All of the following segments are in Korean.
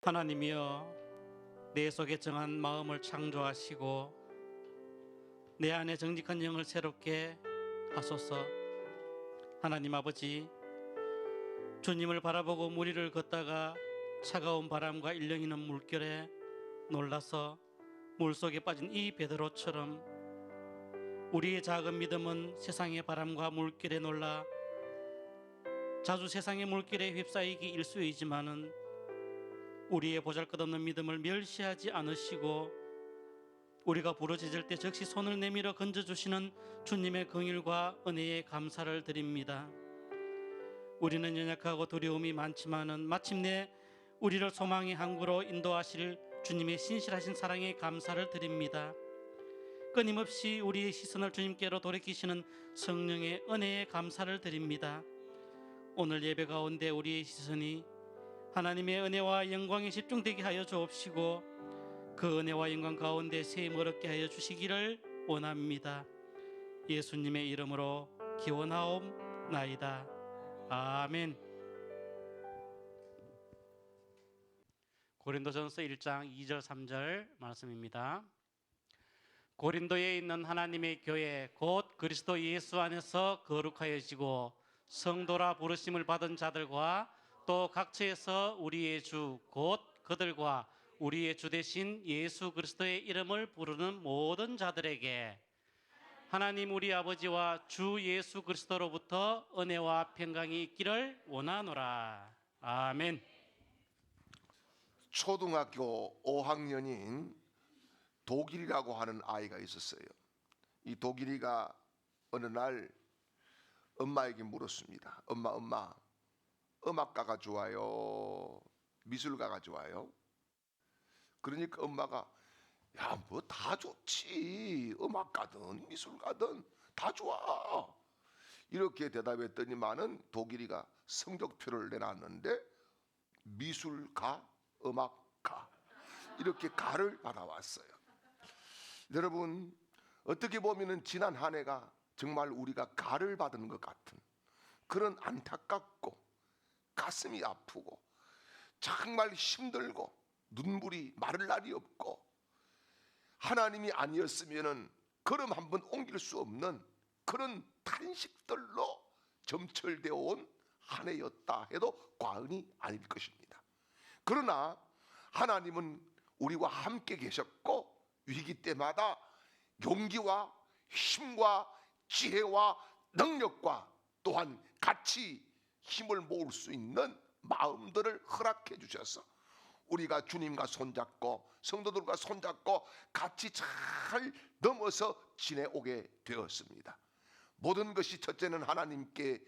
하나님이여, 내 속에 정한 마음을 창조하시고 내 안에 정직한 영을 새롭게 하소서. 하나님 아버지, 주님을 바라보고 물 위를 걷다가 차가운 바람과 일렁이는 물결에 놀라서 물속에 빠진 이 베드로처럼 우리의 작은 믿음은 세상의 바람과 물결에 놀라 자주 세상의 물결에 휩싸이기 일쑤이지만은 우리의 보잘것없는 믿음을 멸시하지 않으시고 우리가 부르짖을 때 즉시 손을 내밀어 건져주시는 주님의 긍휼과 은혜에 감사를 드립니다. 우리는 연약하고 두려움이 많지만은 마침내 우리를 소망의 항구로 인도하실 주님의 신실하신 사랑에 감사를 드립니다. 끊임없이 우리의 시선을 주님께로 돌이키시는 성령의 은혜에 감사를 드립니다. 오늘 예배 가운데 우리의 시선이 하나님의 은혜와 영광에 집중되게 하여 주옵시고 그 은혜와 영광 가운데 세임 얻게 하여 주시기를 원합니다. 예수님의 이름으로 기원하옵나이다. 아멘. 고린도전서 1장 2절 3절 말씀입니다. 고린도에 있는 하나님의 교회 곧 그리스도 예수 안에서 거룩하여지고 성도라 부르심을 받은 자들과 또 각처에서 우리의 주 곧 그들과 우리의 주 되신 예수 그리스도의 이름을 부르는 모든 자들에게 하나님 우리 아버지와 주 예수 그리스도로부터 은혜와 평강이 있기를 원하노라. 아멘. 초등학교 5학년인 도길이라고 하는 아이가 있었어요. 이 도길이가 어느 날 엄마에게 물었습니다. 엄마, 음악가가 좋아요? 미술가가 좋아요? 그러니까 엄마가 야, 뭐 다 좋지. 음악가든 미술가든 다 좋아. 이렇게 대답했더니만은 도길이가 성적표를 내놨는데 미술가, 음악가 이렇게 가를 받아왔어요. 여러분, 어떻게 보면은 지난 한 해가 정말 우리가 가를 받은 것 같은 그런 안타깝고 가슴이 아프고 정말 힘들고 눈물이 마를 날이 없고 하나님이 아니었으면은 걸음 한 번 옮길 수 없는 그런 탄식들로 점철되어 온 한 해였다 해도 과언이 아닐 것입니다. 그러나 하나님은 우리와 함께 계셨고 위기 때마다 용기와 힘과 지혜와 능력과 또한 같이 힘을 모을 수 있는 마음들을 허락해 주셔서 우리가 주님과 손잡고 성도들과 손잡고 같이 잘 넘어서 지내오게 되었습니다. 모든 것이 첫째는 하나님께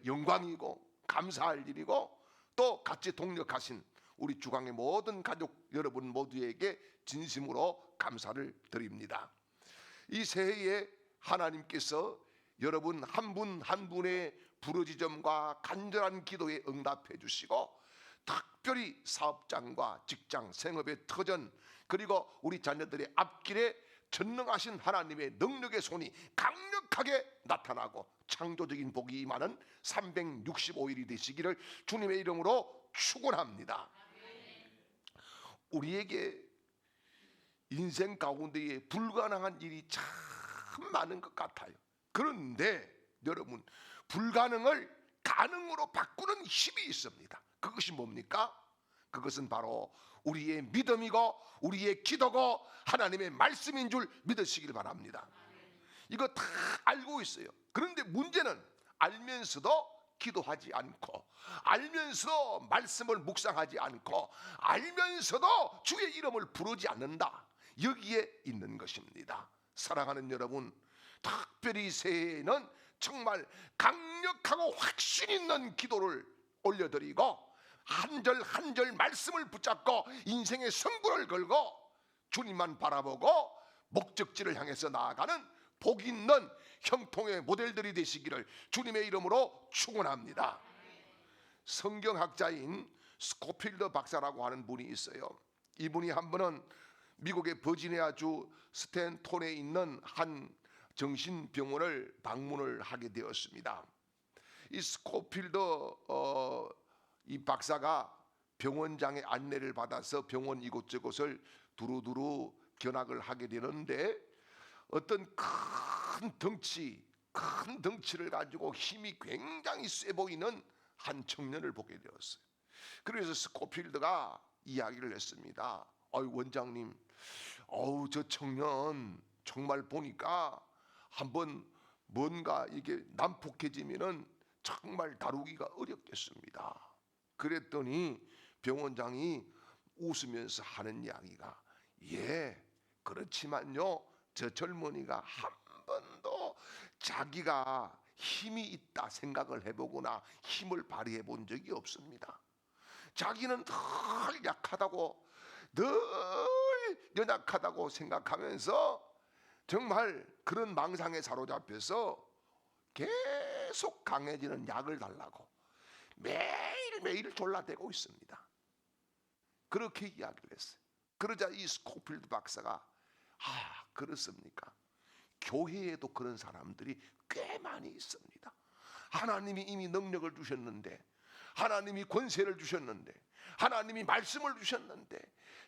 영광이고 감사할 일이고 또 같이 동력하신 우리 주강의 모든 가족 여러분 모두에게 진심으로 감사를 드립니다. 이 새해에 하나님께서 여러분 한 분 한 분의 부르짖음과 간절한 기도에 응답해 주시고 특별히 사업장과 직장, 생업의 터전 그리고 우리 자녀들의 앞길에 전능하신 하나님의 능력의 손이 강력하게 나타나고 창조적인 복이 임하는 365일이 되시기를 주님의 이름으로 축원합니다. 우리에게 인생 가운데에 불가능한 일이 참 많은 것 같아요. 그런데 여러분, 불가능을 가능으로 바꾸는 힘이 있습니다. 그것이 뭡니까? 그것은 바로 우리의 믿음이고 우리의 기도고 하나님의 말씀인 줄 믿으시길 바랍니다. 이거 다 알고 있어요. 그런데 문제는 알면서도 기도하지 않고 알면서도 말씀을 묵상하지 않고 알면서도 주의 이름을 부르지 않는다. 여기에 있는 것입니다. 사랑하는 여러분, 특별히 새해에는 정말 강력하고 확신 있는 기도를 올려드리고 한 절 한 절 말씀을 붙잡고 인생의 승부를 걸고 주님만 바라보고 목적지를 향해서 나아가는 복 있는 형통의 모델들이 되시기를 주님의 이름으로 축원합니다. 성경학자인 스코필드 박사라고 하는 분이 있어요. 이분이 한 번은 미국의 버지니아주 스탠톤에 있는 한 정신병원을 방문을 하게 되었습니다. 이 스코필드 이 박사가 병원장의 안내를 받아서 병원 이곳저곳을 두루두루 견학을 하게 되는데 어떤 큰 덩치를 가지고 힘이 굉장히 세 보이는 한 청년을 보게 되었어요. 그래서 스코필드가 이야기를 했습니다. 원장님, 저 청년 정말 보니까 한번 뭔가 이게 난폭해지면은 정말 다루기가 어렵겠습니다. 그랬더니 병원장이 웃으면서 하는 이야기가, 예, 그렇지만요, 저 젊은이가 한 번도 자기가 힘이 있다 생각을 해보거나 힘을 발휘해 본 적이 없습니다. 자기는 늘 약하다고, 늘 연약하다고 생각하면서 정말 그런 망상에 사로잡혀서 계속 강해지는 약을 달라고 매일매일 졸라대고 있습니다. 그렇게 이야기를 했어요. 그러자 이 스코필드 박사가, 그렇습니까? 교회에도 그런 사람들이 꽤 많이 있습니다. 하나님이 이미 능력을 주셨는데, 하나님이 권세를 주셨는데, 하나님이 말씀을 주셨는데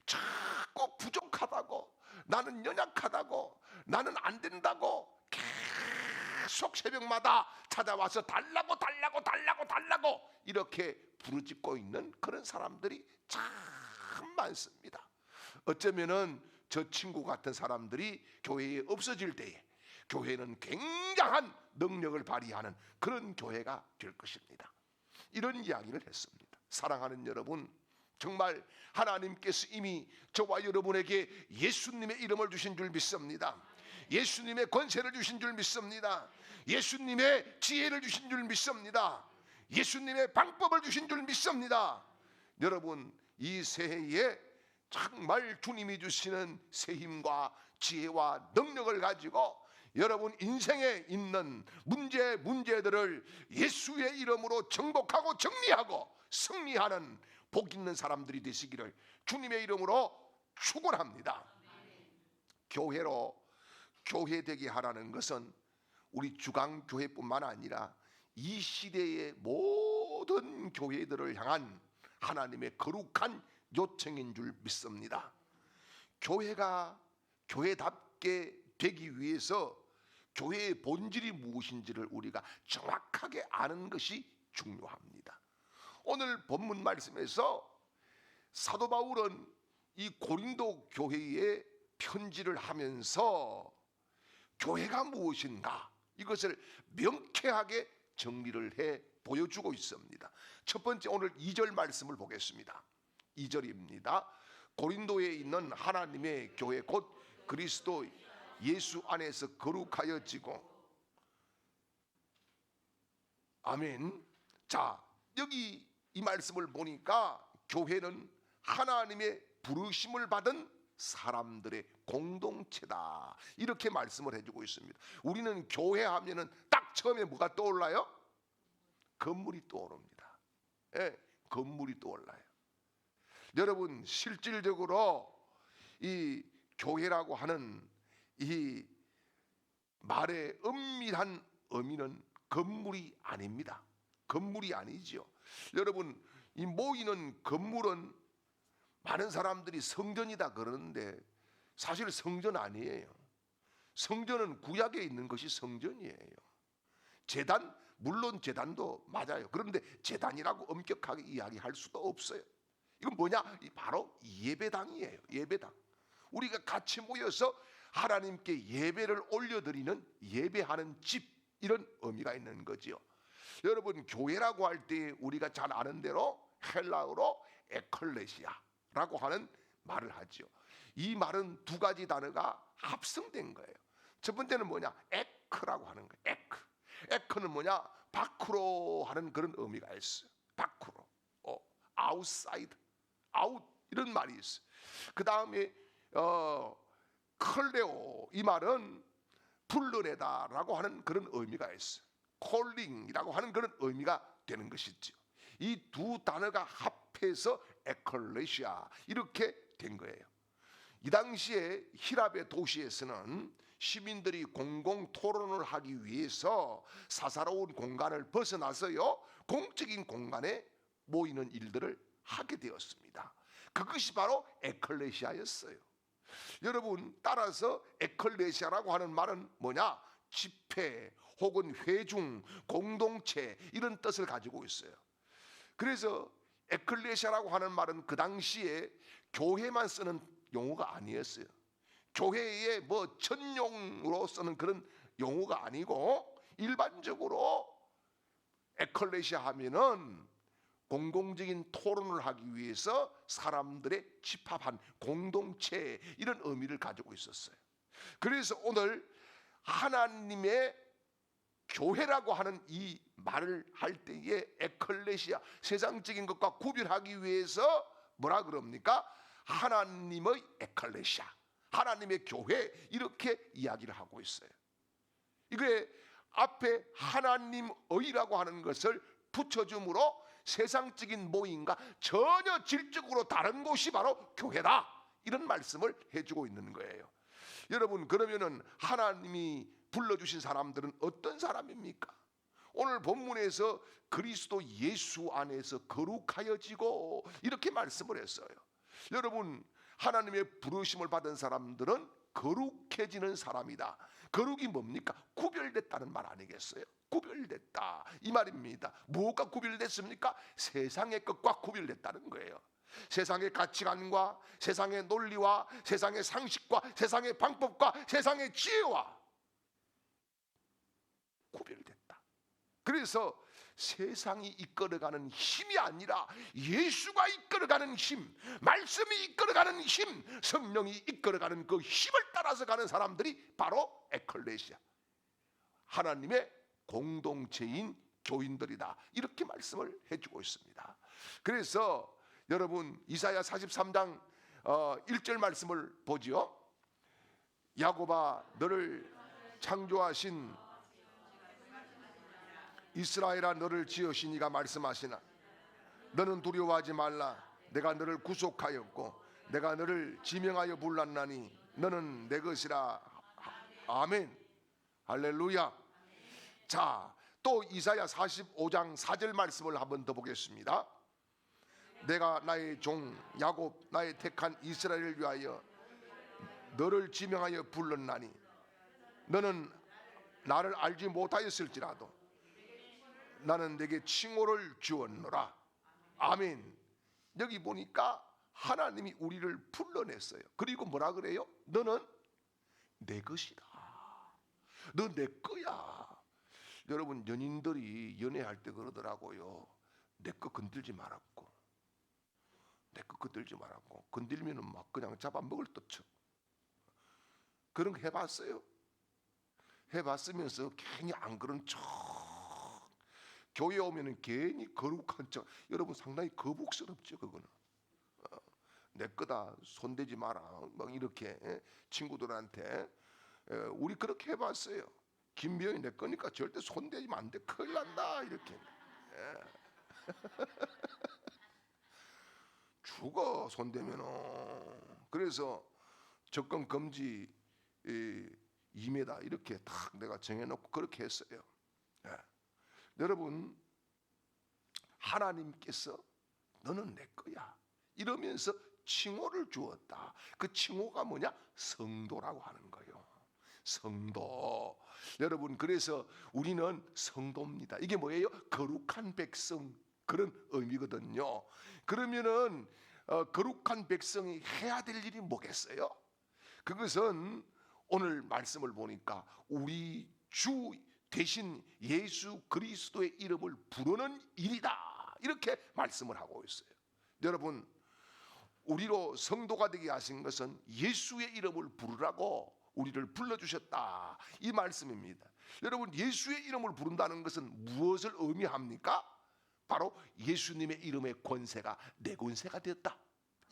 자꾸 부족하다고, 나는 연약하다고, 나는 안 된다고 계속 새벽마다 찾아와서 달라고 이렇게 부르짖고 있는 그런 사람들이 참 많습니다. 어쩌면은 저 친구 같은 사람들이 교회에 없어질 때에 교회는 굉장한 능력을 발휘하는 그런 교회가 될 것입니다. 이런 이야기를 했습니다. 사랑하는 여러분, 정말 하나님께서 이미 저와 여러분에게 예수님의 이름을 주신 줄 믿습니다. 예수님의 권세를 주신 줄 믿습니다. 예수님의 지혜를 주신 줄 믿습니다. 예수님의 방법을 주신 줄 믿습니다. 여러분, 이 새해에 정말 주님이 주시는 새 힘과 지혜와 능력을 가지고 여러분 인생에 있는 문제들을 예수의 이름으로 정복하고 정리하고 승리하는 복 있는 사람들이 되시기를 주님의 이름으로 축원합니다. 교회 되게 하라는 것은 우리 주강교회뿐만 아니라 이 시대의 모든 교회들을 향한 하나님의 거룩한 요청인 줄 믿습니다. 교회가 교회답게 되기 위해서 교회의 본질이 무엇인지를 우리가 정확하게 아는 것이 중요합니다. 오늘 본문 말씀에서 사도 바울은 이 고린도 교회에 편지를 하면서 교회가 무엇인가 이것을 명쾌하게 정리를 해 보여주고 있습니다. 첫 번째 오늘 2절 말씀을 보겠습니다. 2절입니다. 고린도에 있는 하나님의 교회 곧 그리스도 예수 안에서 거룩하여지고, 아멘. 자, 여기 이 말씀을 보니까 교회는 하나님의 부르심을 받은 사람들의 공동체다 이렇게 말씀을 해주고 있습니다. 우리는 교회 하면은 딱 처음에 뭐가 떠올라요? 건물이 떠오릅니다. 예, 건물이 떠올라요. 여러분, 실질적으로 이 교회라고 하는 이 말의 엄밀한 의미는 건물이 아닙니다. 건물이 아니죠. 여러분, 이 모이는 건물은 많은 사람들이 성전이다 그러는데 사실 성전 아니에요. 성전은 구약에 있는 것이 성전이에요. 제단, 물론 제단도 맞아요. 그런데 제단이라고 엄격하게 이야기할 수도 없어요. 이건 뭐냐? 바로 예배당이에요. 예배당. 우리가 같이 모여서 하나님께 예배를 올려드리는 예배하는 집, 이런 의미가 있는 거지요. 여러분, 교회라고 할 때 우리가 잘 아는 대로 헬라어로 에클레시아라고 하는 말을 하죠. 이 말은 두 가지 단어가 합성된 거예요. 첫 번째는 뭐냐? 에크라고 하는 거예요. 에크. 에크는 뭐냐? 밖으로 하는 그런 의미가 있어요. 밖으로. 아웃사이드. 아웃, 이런 말이 있어요. 그 다음에 컬레오, 이 말은 불러내다라고 하는 그런 의미가 있어요. 콜링이라고 하는 그런 의미가 되는 것이죠. 이 두 단어가 합해서 에클레시아 이렇게 된 거예요. 이 당시에 히랍의 도시에서는 시민들이 공공 토론을 하기 위해서 사사로운 공간을 벗어나서요 공적인 공간에 모이는 일들을 하게 되었습니다. 그것이 바로 에클레시아였어요. 여러분, 따라서 에클레시아라고 하는 말은 뭐냐? 집회 혹은 회중, 공동체, 이런 뜻을 가지고 있어요. 그래서 에클레시아라고 하는 말은 그 당시에 교회만 쓰는 용어가 아니었어요. 교회에 뭐 전용으로 쓰는 그런 용어가 아니고, 일반적으로 에클레시아 하면은 공공적인 토론을 하기 위해서 사람들의 집합한 공동체, 이런 의미를 가지고 있었어요. 그래서 오늘 하나님의 교회라고 하는 이 말을 할 때에 에클레시아, 세상적인 것과 구별하기 위해서 뭐라 그럽니까? 하나님의 에클레시아, 하나님의 교회, 이렇게 이야기를 하고 있어요. 이게 앞에 하나님의라고 하는 것을 붙여줌으로 세상적인 모임과 전혀 질적으로 다른 곳이 바로 교회다, 이런 말씀을 해주고 있는 거예요. 여러분, 그러면은 하나님이 불러주신 사람들은 어떤 사람입니까? 오늘 본문에서 그리스도 예수 안에서 거룩하여지고, 이렇게 말씀을 했어요. 여러분, 하나님의 부르심을 받은 사람들은 거룩해지는 사람이다. 거룩이 뭡니까? 구별됐다는 말 아니겠어요? 구별됐다, 이 말입니다. 무엇과 구별됐습니까? 세상의 것과 구별됐다는 거예요. 세상의 가치관과 세상의 논리와 세상의 상식과 세상의 방법과 세상의 지혜와 구별됐다. 그래서 세상이 이끌어가는 힘이 아니라 예수가 이끌어가는 힘, 말씀이 이끌어가는 힘, 성령이 이끌어가는 그 힘을 따라서 가는 사람들이 바로 에클레시아, 하나님의 공동체인 교인들이다, 이렇게 말씀을 해주고 있습니다. 그래서 여러분, 이사야 43장 1절 말씀을 보지요. 야곱아, 너를 창조하신 이스라엘아, 너를 지으신 이가 말씀하시나 너는 두려워하지 말라. 내가 너를 구속하였고 내가 너를 지명하여 불렀나니 너는 내 것이라. 아멘, 할렐루야. 자, 또 이사야 45장 4절 말씀을 한번 더 보겠습니다. 내가 나의 종 야곱, 나의 택한 이스라엘을 위하여 너를 지명하여 불렀나니 너는 나를 알지 못하였을지라도 나는 내게 칭호를 주었노라. 아멘. 여기 보니까 하나님이 우리를 불러냈어요. 그리고 뭐라 그래요? 너는 내 것이다. 너 내 거야. 여러분, 연인들이 연애할 때 그러더라고요. 내 거 건들지 말았고, 내 거 건들지 말았고, 건들면은 막 그냥 잡아먹을 듯죠. 그런 거 해봤어요? 해봤으면서 괜히 안 그런 척, 교회 오면은 괜히 거룩한 척. 여러분, 상당히 거북스럽죠. 그거는 내 거다, 손대지 마라, 막 이렇게 친구들한테. 우리 그렇게 해봤어요. 김병이 내 거니까 절대 손대지면 안 돼, 큰일 난다, 이렇게. 죽어, 손대면은. 그래서 접근 금지 2m 이렇게 딱 내가 정해놓고 그렇게 했어요. 여러분, 하나님께서 너는 내 거야 이러면서 칭호를 주었다. 그 칭호가 뭐냐? 성도라고 하는 거예요. 성도. 여러분, 그래서 우리는 성도입니다. 이게 뭐예요? 거룩한 백성, 그런 의미거든요. 그러면은 거룩한 백성이 해야 될 일이 뭐겠어요? 그것은 오늘 말씀을 보니까 우리 주 대신 예수 그리스도의 이름을 부르는 일이다, 이렇게 말씀을 하고 있어요. 여러분, 우리로 성도가 되게 하신 것은 예수의 이름을 부르라고 우리를 불러주셨다, 이 말씀입니다. 여러분, 예수의 이름을 부른다는 것은 무엇을 의미합니까? 바로 예수님의 이름의 권세가 내 권세가 되었다,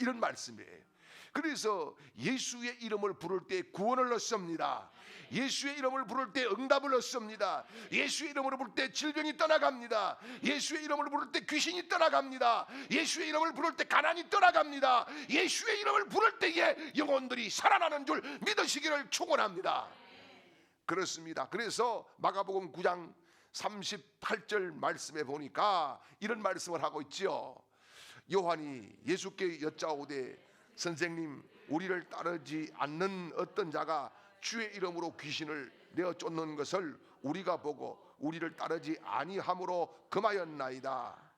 이런 말씀이에요. 그래서 예수의 이름을 부를 때 구원을 얻습니다. 예수의 이름을 부를 때 응답을 얻습니다. 예수의 이름으로 부를 때 질병이 떠나갑니다. 예수의 이름을 부를 때 귀신이 떠나갑니다. 예수의 이름을 부를 때 가난이 떠나갑니다. 예수의 이름을 부를 때에 영혼들이 살아나는 줄 믿으시기를 축원합니다. 그렇습니다. 그래서 마가복음 9장 38절 말씀에 보니까 이런 말씀을 하고 있죠. 요한이 예수께 여짜오되 선생님, 우리를 따르지 않는 어떤 자가 주의 이름으로 귀신을 내어 쫓는 것을 우리가 보고 우리를 따르지 아니함으로 금하였나이다.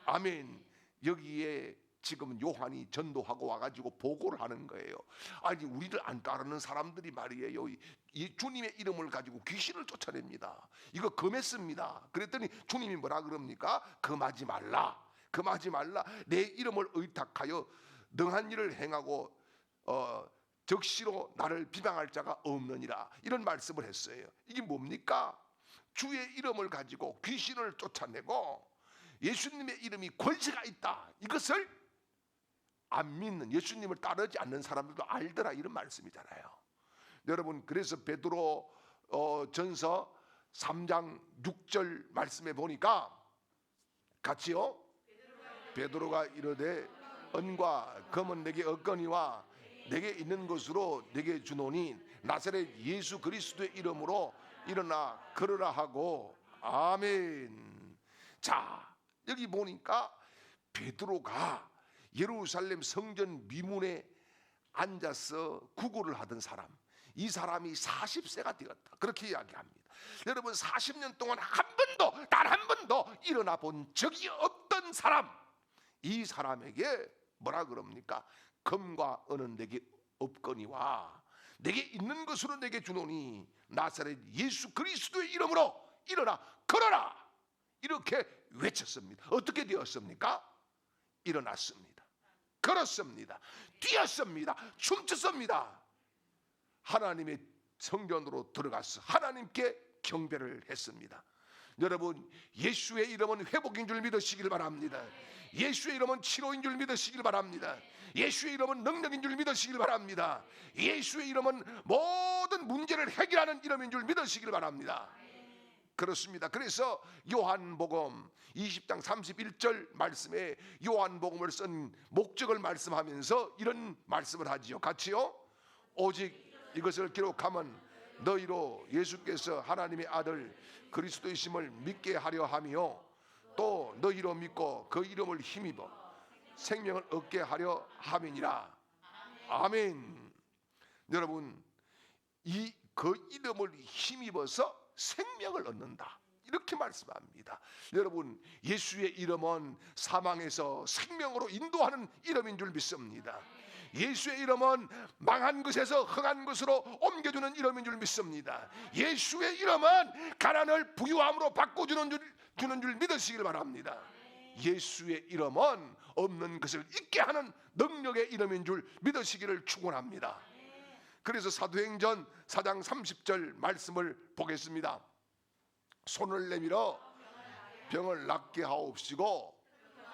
아멘. 여기에 지금 요한이 전도하고 와가지고 보고를 하는 거예요. 아니, 우리를 안 따르는 사람들이 말이에요, 이 주님의 이름을 가지고 귀신을 쫓아냅니다. 이거 금했습니다. 그랬더니 주님이 뭐라 그럽니까? 금하지 말라. 금하지 말라. 내 이름을 의탁하여 능한 일을 행하고 적시로 나를 비방할 자가 없느니라. 이런 말씀을 했어요. 이게 뭡니까? 주의 이름을 가지고 귀신을 쫓아내고 예수님의 이름이 권세가 있다, 이것을 안 믿는, 예수님을 따르지 않는 사람들도 알더라, 이런 말씀이잖아요. 여러분, 그래서 베드로 전서 3장 6절 말씀에 보니까 같이요. 베드로가 이르되 은과 금은 내게 없거니와 내게 있는 것으로 내게 주노니 나사렛 예수 그리스도의 이름으로 일어나 걸으라 하고. 아멘. 자, 여기 보니까 베드로가 예루살렘 성전 미문에 앉아서 구걸을 하던 사람, 이 사람이 40세가 되었다, 그렇게 이야기합니다. 여러분, 40년 동안 단 한 번도 일어나 본 적이 없던 사람, 이 사람에게 뭐라 그럽니까? 금과 은은 내게 없거니와 내게 있는 것으로 내게 주노니 나사렛 예수 그리스도의 이름으로 일어나 걸어라, 이렇게 외쳤습니다. 어떻게 되었습니까? 일어났습니다. 걸었습니다. 뛰었습니다. 춤췄습니다. 하나님의 성전으로 들어가서 하나님께 경배를 했습니다. 여러분, 예수의 이름은 회복인 줄 믿으시길 바랍니다. 예수의 이름은 치료인 줄 믿으시길 바랍니다. 예수의 이름은 능력인 줄 믿으시길 바랍니다. 예수의 이름은 모든 문제를 해결하는 이름인 줄 믿으시길 바랍니다. 그렇습니다. 그래서 요한복음 20장 31절 말씀에 요한복음을 쓴 목적을 말씀하면서 이런 말씀을 하지요. 같이요. 오직 이것을 기록하면 너희로 예수께서 하나님의 아들 그리스도이심을 믿게 하려 하며 또 너희로 믿고 그 이름을 힘입어 생명을 얻게 하려 함이니라. 아멘. 여러분, 그 이름을 힘입어서 생명을 얻는다, 이렇게 말씀합니다. 여러분, 예수의 이름은 사망에서 생명으로 인도하는 이름인 줄 믿습니다. 예수의 이름은 망한 것에서 흥한 것으로 옮겨주는 이름인 줄 믿습니다. 예수의 이름은 가난을 부유함으로 바꿔주는 줄 믿으시길 바랍니다. 예수의 이름은 없는 것을 있게 하는 능력의 이름인 줄 믿으시기를 축원합니다. 그래서 사도행전 4장 30절 말씀을 보겠습니다. 손을 내밀어 병을 낫게 하옵시고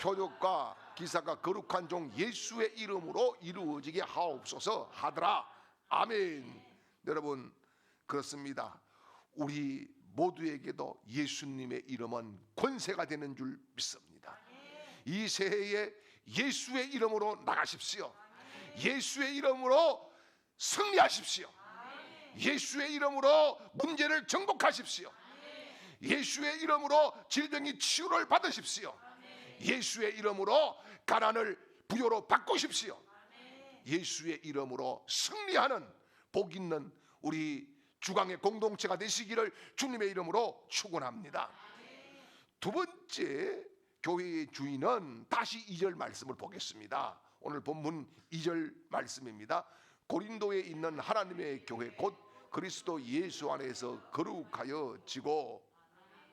표적과 기사가 거룩한 종 예수의 이름으로 이루어지게 하옵소서 하더라. 아멘. 여러분, 그렇습니다. 우리 모두에게도 예수님의 이름은 권세가 되는 줄 믿습니다. 이 새해에 예수의 이름으로 나가십시오. 예수의 이름으로 승리하십시오. 예수의 이름으로 문제를 정복하십시오. 예수의 이름으로 질병이 치유를 받으십시오. 예수의 이름으로 가난을 부여로 바꾸십시오. 예수의 이름으로 승리하는 복 있는 우리 주강의 공동체가 되시기를 주님의 이름으로 축원합니다. 두 번째, 교회의 주인은 다시 2절 말씀을 보겠습니다. 오늘 본문 2절 말씀입니다. 고린도에 있는 하나님의 교회 곧 그리스도 예수 안에서 거룩하여 지고.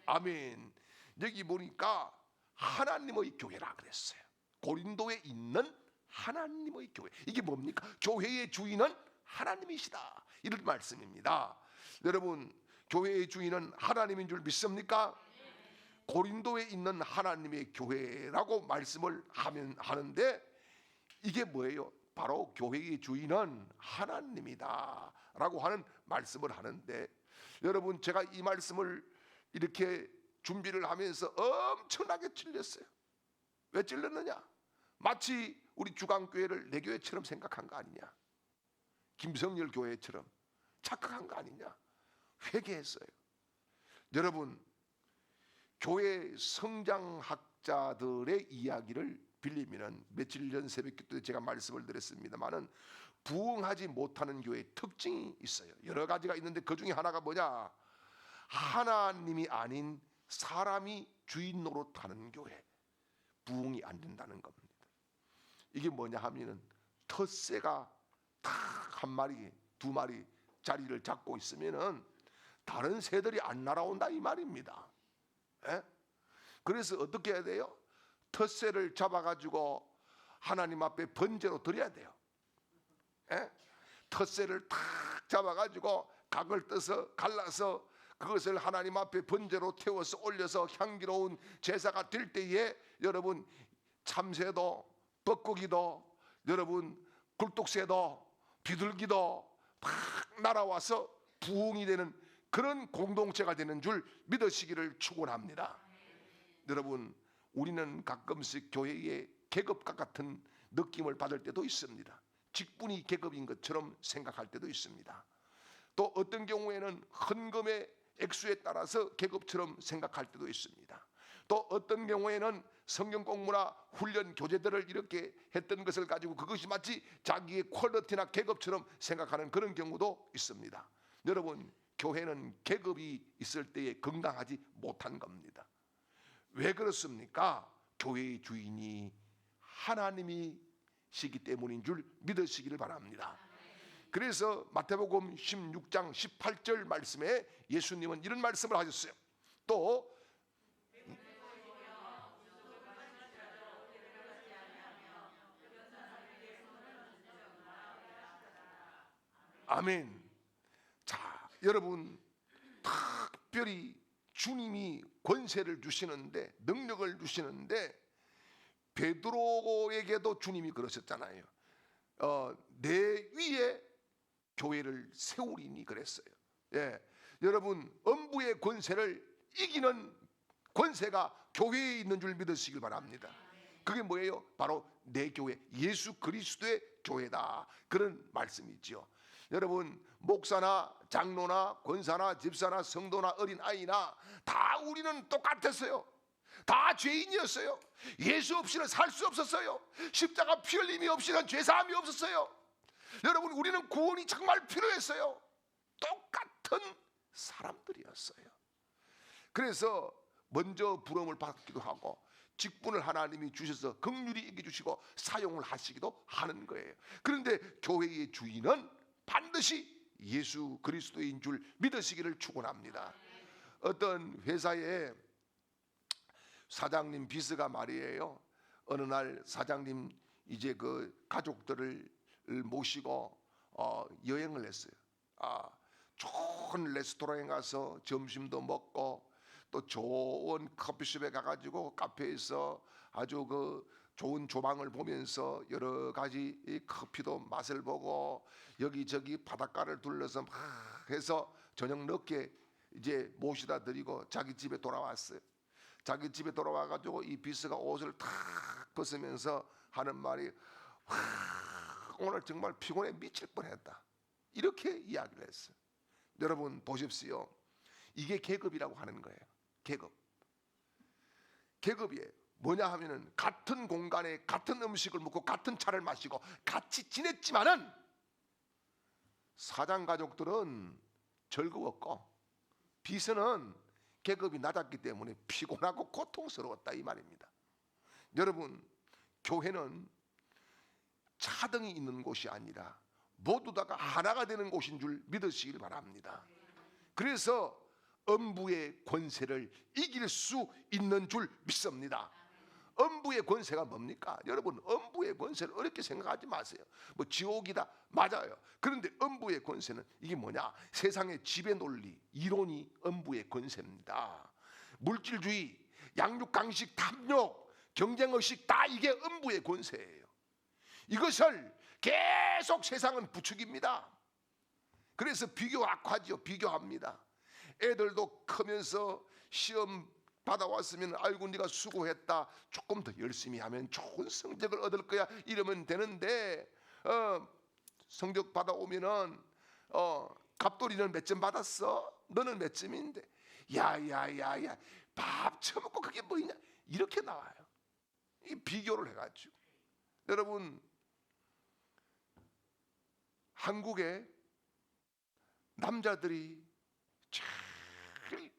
아멘. 여기 보니까 하나님의 교회라 그랬어요. 고린도에 있는 하나님의 교회. 이게 뭡니까? 교회의 주인은 하나님이시다, 이런 말씀입니다. 여러분, 교회의 주인은 하나님인 줄 믿습니까? 고린도에 있는 하나님의 교회라고 말씀을 하는데 이게 뭐예요? 바로 교회의 주인은 하나님이다 라고 하는 말씀을 하는데, 여러분, 제가 이 말씀을 이렇게 준비를 하면서 엄청나게 찔렸어요. 왜 찔렸느냐? 마치 우리 주강교회를 내 교회처럼 생각한 거 아니냐, 김성열 교회처럼 착각한 거 아니냐, 회개했어요. 여러분, 교회 성장학자들의 이야기를 빌리면은 며칠 전 새벽기도 때 제가 말씀을 드렸습니다만은 부흥하지 못하는 교회의 특징이 있어요. 여러 가지가 있는데 그 중에 하나가 뭐냐? 하나님이 아닌 사람이 주인 노릇하는 교회, 부흥이 안 된다는 겁니다. 이게 뭐냐 하면은 텃새가 딱 한 마리, 두 마리 자리를 잡고 있으면은 다른 새들이 안 날아온다 이 말입니다. 예? 그래서 어떻게 해야 돼요? 텃새를 잡아가지고 하나님 앞에 번제로 드려야 돼요. 예? 텃새를 탁 잡아가지고 각을 떠서 갈라서 그것을 하나님 앞에 번제로 태워서 올려서 향기로운 제사가 될 때에 여러분 참새도 뻐꾸기도 여러분 굴뚝새도 비둘기도 막 날아와서 부흥이 되는 그런 공동체가 되는 줄 믿으시기를 축원합니다. 여러분 우리는 가끔씩 교회의 계급과 같은 느낌을 받을 때도 있습니다. 직분이 계급인 것처럼 생각할 때도 있습니다. 또 어떤 경우에는 헌금의 액수에 따라서 계급처럼 생각할 때도 있습니다. 또 어떤 경우에는 성경 공부나 훈련 교재들을 이렇게 했던 것을 가지고 그것이 마치 자기의 퀄리티나 계급처럼 생각하는 그런 경우도 있습니다. 여러분 교회는 계급이 있을 때에 건강하지 못한 겁니다. 왜 그렇습니까? 교회의 주인이 하나님이시기 때문인 줄 믿으시기를 바랍니다. 그래서 마태복음 16장 18절 말씀에 예수님은 이런 말씀을 하셨어요. 또 아멘. 자, 여러분 특별히 주님이 권세를 주시는데 능력을 주시는데 베드로에게도 주님이 그러셨잖아요. 내 위에 교회를 세우리니 그랬어요. 예, 여러분 엄부의 권세를 이기는 권세가 교회에 있는 줄 믿으시길 바랍니다. 그게 뭐예요? 바로 내 교회, 예수 그리스도의 교회다. 그런 말씀이죠. 여러분 목사나 장로나 권사나 집사나 성도나 어린아이나 다 우리는 똑같았어요. 다 죄인이었어요. 예수 없이는 살 수 없었어요. 십자가 피 흘림이 없이는 죄사함이 없었어요. 여러분 우리는 구원이 정말 필요했어요. 똑같은 사람들이었어요. 그래서 먼저 부름을 받기도 하고 직분을 하나님이 주셔서 긍휼히 이겨주시고 사용을 하시기도 하는 거예요. 그런데 교회의 주인은 반드시 예수 그리스도인 줄 믿으시기를 축원합니다. 어떤 회사에 사장님 비서가 말이에요. 어느 날 사장님 이제 그 가족들을 모시고 여행을 했어요. 좋은 레스토랑에 가서 점심도 먹고 또 좋은 커피숍에 가가지고 카페에서 아주 그 좋은 조망을 보면서 여러 가지 이 커피도 맛을 보고 여기저기 바닷가를 둘러서 막 해서 저녁 늦게 이제 모시다 드리고 자기 집에 돌아왔어요. 자기 집에 돌아와가지고 이 비서가 옷을 탁 벗으면서 하는 말이 오늘 정말 피곤해 미칠 뻔했다. 이렇게 이야기를 했어요. 여러분 보십시오. 이게 계급이라고 하는 거예요. 계급이에요. 뭐냐 하면은 같은 공간에 같은 음식을 먹고 같은 차를 마시고 같이 지냈지만은 사장 가족들은 즐거웠고 비서는 계급이 낮았기 때문에 피곤하고 고통스러웠다 이 말입니다. 여러분 교회는 차등이 있는 곳이 아니라 모두 다가 하나가 되는 곳인 줄 믿으시길 바랍니다. 그래서 음부의 권세를 이길 수 있는 줄 믿습니다. 음부의 권세가 뭡니까? 여러분 음부의 권세를 어렵게 생각하지 마세요. 뭐 지옥이다 맞아요. 그런데 음부의 권세는 이게 뭐냐? 세상의 지배 논리 이론이 음부의 권세입니다. 물질주의, 양육강식, 탐욕, 경쟁의식 다 이게 음부의 권세예요. 이것을 계속 세상은 부추깁니다. 그래서 비교 악화죠. 비교합니다. 애들도 크면서 시험 받아왔으면 아이고 네가 수고했다. 조금 더 열심히 하면 좋은 성적을 얻을 거야. 이러면 되는데 성적 받아오면은 갑돌이는 몇 점 받았어? 너는 몇 점인데? 야야야야 밥 처먹고 그게 뭐냐? 이렇게 나와요. 이 비교를 해가지고 여러분 한국의 남자들이 제일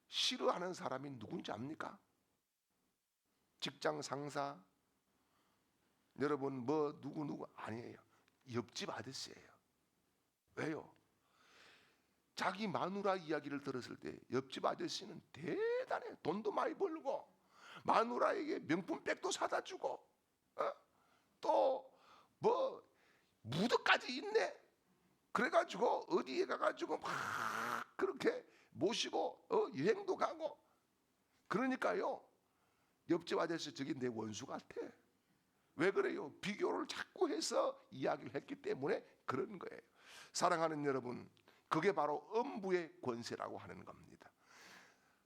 싫어하는 사람이 누군지 압니까? 직장 상사, 여러분 뭐 누구 아니에요. 옆집 아저씨예요. 왜요? 자기 마누라 이야기를 들었을 때 옆집 아저씨는 대단해. 돈도 많이 벌고 마누라에게 명품백도 사다 주고 또 뭐 무드까지 있네. 그래가지고 어디에 가가지고 막 그렇게 모시고 여행도 가고. 그러니까요 옆집 아저씨 저기 내 원수 같아. 왜 그래요? 비교를 자꾸 해서 이야기를 했기 때문에 그런 거예요. 사랑하는 여러분, 그게 바로 음부의 권세라고 하는 겁니다.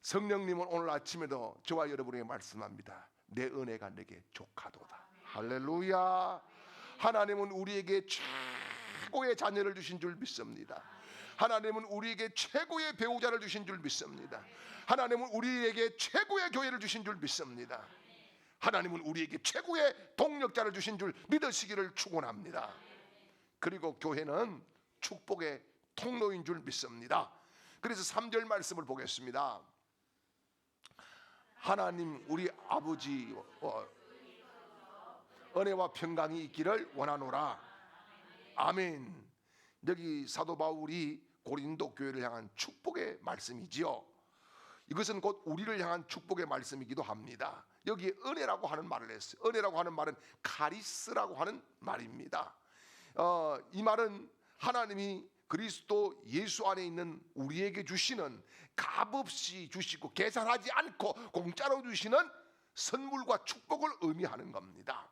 성령님은 오늘 아침에도 저와 여러분에게 말씀합니다. 내 은혜가 내게 족하도다. 할렐루야. 하나님은 우리에게 최고의 자녀를 주신 줄 믿습니다. 하나님은 우리에게 최고의 배우자를 주신 줄 믿습니다. 하나님은 우리에게 최고의 교회를 주신 줄 믿습니다. 하나님은 우리에게 최고의 동력자를 주신 줄 믿으시기를 축원합니다. 그리고 교회는 축복의 통로인 줄 믿습니다. 그래서 3절 말씀을 보겠습니다. 하나님 우리 아버지 은혜와 평강이 있기를 원하노라. 아멘. 여기 사도 바울이 고린도 교회를 향한 축복의 말씀이지요. 이것은 곧 우리를 향한 축복의 말씀이기도 합니다. 여기에 은혜라고 하는 말을 했어요. 은혜라고 하는 말은 카리스라고 하는 말입니다. 이 말은 하나님이 그리스도 예수 안에 있는 우리에게 주시는 값없이 주시고 계산하지 않고 공짜로 주시는 선물과 축복을 의미하는 겁니다.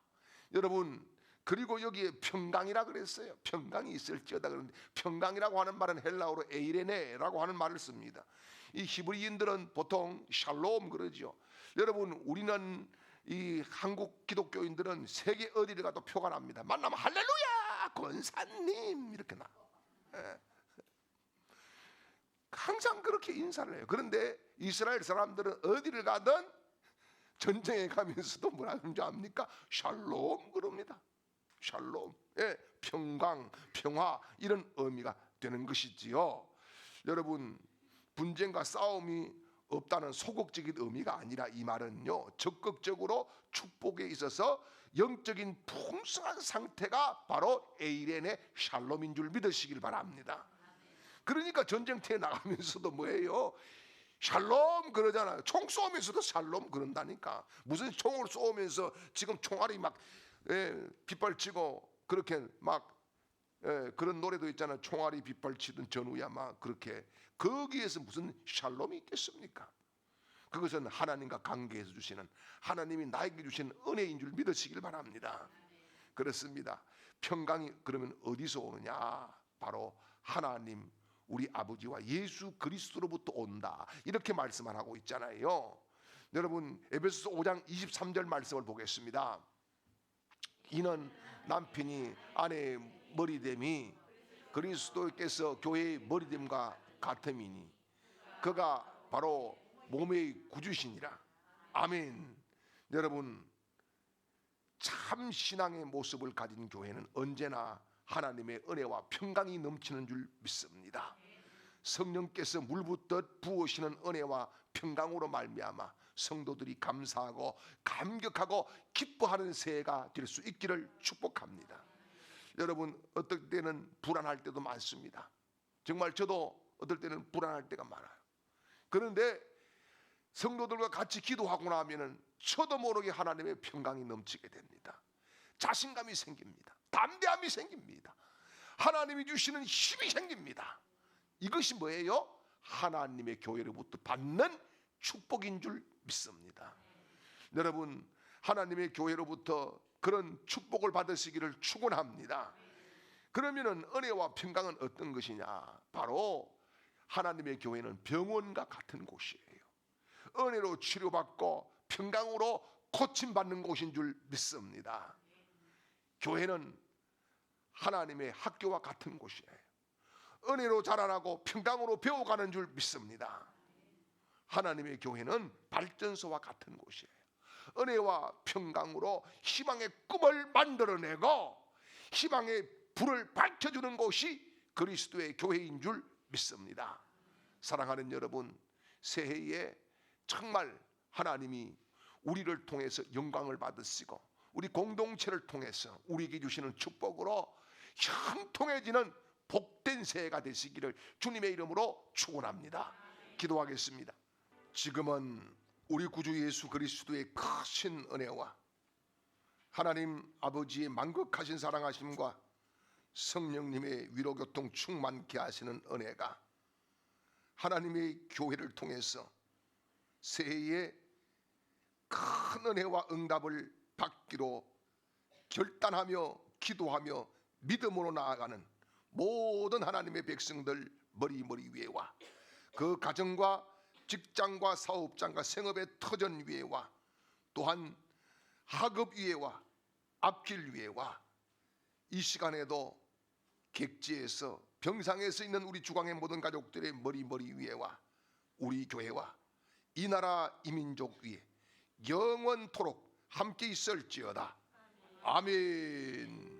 여러분, 그리고 여기에 평강이라 그랬어요. 평강이 있을지어다 그러는데, 평강이라고 하는 말은 헬라어로 에이레네라고 하는 말을 씁니다. 이 히브리인들은 보통 샬롬 그러죠. 여러분, 우리는 이 한국 기독교인들은 세계 어디를 가도 표가 납니다. 만나면 할렐루야 권사님 이렇게 나. 항상 그렇게 인사를 해요. 그런데 이스라엘 사람들은 어디를 가든 전쟁에 가면서도 뭐라 하는지 압니까? 샬롬 그럽니다. 샬롬, 평강, 평화 이런 의미가 되는 것이지요. 여러분, 분쟁과 싸움이 없다는 소극적인 의미가 아니라 이 말은요 적극적으로 축복에 있어서 영적인 풍성한 상태가 바로 에이렌의 샬롬인 줄 믿으시길 바랍니다. 그러니까 전쟁터에 나가면서도 뭐예요? 샬롬 그러잖아요. 총 쏘면서도 샬롬 그런다니까. 무슨 총을 쏘면서 지금 총알이 막 빗발치고 그렇게 막 그런 노래도 있잖아요. 총알이 빗발치던 전후야 막 그렇게. 거기에서 무슨 샬롬이 있겠습니까? 그것은 하나님과 관계에서 주시는, 하나님이 나에게 주시는 은혜인 줄 믿으시길 바랍니다. 그렇습니다. 평강이 그러면 어디서 오느냐? 바로 하나님 우리 아버지와 예수 그리스도로부터 온다. 이렇게 말씀을 하고 있잖아요. 여러분, 에베소서 5장 23절 말씀을 보겠습니다. 이는 남편이 아내의 머리됨이 그리스도께서 교회의 머리됨과 같음이니 그가 바로 몸의 구주시니라. 아멘. 여러분, 참 신앙의 모습을 가진 교회는 언제나 하나님의 은혜와 평강이 넘치는 줄 믿습니다. 성령께서 물붓듯 부으시는 은혜와 평강으로 말미암아 성도들이 감사하고 감격하고 기뻐하는 새해가 될 수 있기를 축복합니다. 여러분, 어떨 때는 불안할 때도 많습니다. 정말 저도 어떨 때는 불안할 때가 많아요. 그런데 성도들과 같이 기도하고 나면은 저도 모르게 하나님의 평강이 넘치게 됩니다. 자신감이 생깁니다. 담대함이 생깁니다. 하나님이 주시는 힘이 생깁니다. 이것이 뭐예요? 하나님의 교회로부터 받는 축복인 줄 믿습니다. 여러분, 하나님의 교회로부터 그런 축복을 받으시기를 축원합니다. 그러면은 은혜와 평강은 어떤 것이냐? 바로 하나님의 교회는 병원과 같은 곳이에요. 은혜로 치료받고 평강으로 고침받는 곳인 줄 믿습니다. 교회는 하나님의 학교와 같은 곳이에요. 은혜로 자라나고 평강으로 배워가는 줄 믿습니다. 하나님의 교회는 발전소와 같은 곳이에요. 은혜와 평강으로 희망의 꿈을 만들어내고 희망의 불을 밝혀주는 곳이 그리스도의 교회인 줄 믿습니다. 사랑하는 여러분, 새해에 정말 하나님이 우리를 통해서 영광을 받으시고 우리 공동체를 통해서 우리에게 주시는 축복으로 형통해지는 복된 새해가 되시기를 주님의 이름으로 축원합니다. 기도하겠습니다. 지금은 우리 구주 예수 그리스도의 크신 은혜와 하나님 아버지의 만극하신 사랑하심과 성령님의 위로교통 충만케 하시는 은혜가 하나님의 교회를 통해서 새해에 큰 은혜와 응답을 받기로 결단하며 기도하며 믿음으로 나아가는 모든 하나님의 백성들 머리 위에와 그 가정과 직장과 사업장과 생업의 터전 위에와 또한 학업 위에와 앞길 위에와 이 시간에도 객지에서 병상에서 있는 우리 주광의 모든 가족들의 머리 위에와 우리 교회와 이 나라 이 민족 위에 영원토록 함께 있을지어다. 아멘.